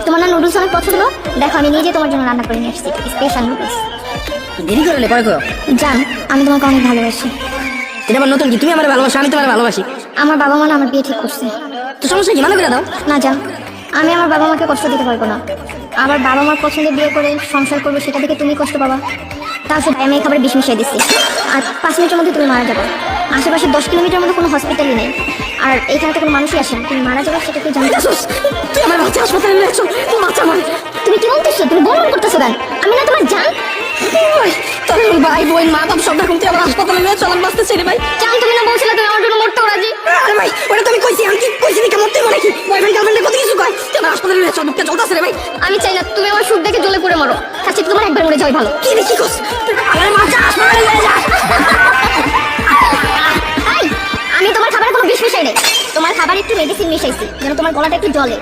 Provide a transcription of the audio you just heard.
তোমার না নুডলস অনেক পছন্দ, দেখো আমি নিজে তোমার জন্য রান্না করে নিয়ে আসছি স্পেশাল নুডলস। দেরি করলে পরে করো। জান, আমি তোমাকে অনেক ভালোবাসি। এটা আবার নতুন কি? তুমি আমার ভালোবাসো, আমি তোমার ভালোবাসি। আমার বাবা মা না আমার বিয়ে ঠিক করছে। তো সমস্যা কি? মানা করে দাও। না জান, আমি আমার বাবা মাকে কষ্ট দিতে পারবো না। আবার বাবা মার পছন্দে বিয়ে করে সংসার করবো, সেটা থেকে তুমি কষ্ট পাবা। তাছাড়া আমি এই খাবারে বিষ মিশিয়ে দিচ্ছি, আর 5 মিনিটের মধ্যে তুমি মারা যাবে। আশেপাশে 10 কিলোমিটার মধ্যে কোনো হসপিটালই নেই, আর এখানে তো কোনো মানুষই আসে না। তুমি মারা যাবে সেটা তুই জানতে। তুই আমার বাচ্চা হাসপাতালে নিয়ে আসো, তুমি বাচ্চা আমার। তুমি কি বলতেছো? তুমি বলুন করতেছো কেন? আমি না তোমার জান। তোর ভাই বোন মা বাপ সব রকম তুই আমার হাসপাতালে নিয়ে চল, আমি বাঁচতেছি রে ভাই। জান, তুমি না বলছিলে তুমি আমার জন্য মরতেও রাজি? আরে ভাই ওটা তুমি কইছি, আমি কি কইছি নাকি মরতে মনে কি? বয়ফ্রেন্ড গার্লফ্রেন্ড কত কিছু কয়। তুই আমার হাসপাতালে নিয়ে চল, বুকটা চলতেছে রে ভাই। আমি চাই না তুমি আমার সুখ দেখে জ্বলে পড়ে মরো, তার চেয়ে তোমার একবার মরে যাওয়াই ভালো। কি দেখি কস? আরে বাচ্চা হাসপাতালে নিয়ে যা। এই, আমি তোমার খাবারে কোনো বিষ মিশাই নাই। তোমার খাবারে একটু মেডিসিন মিশাইছি যেন তোমার গলাটা একটু জ্বলে।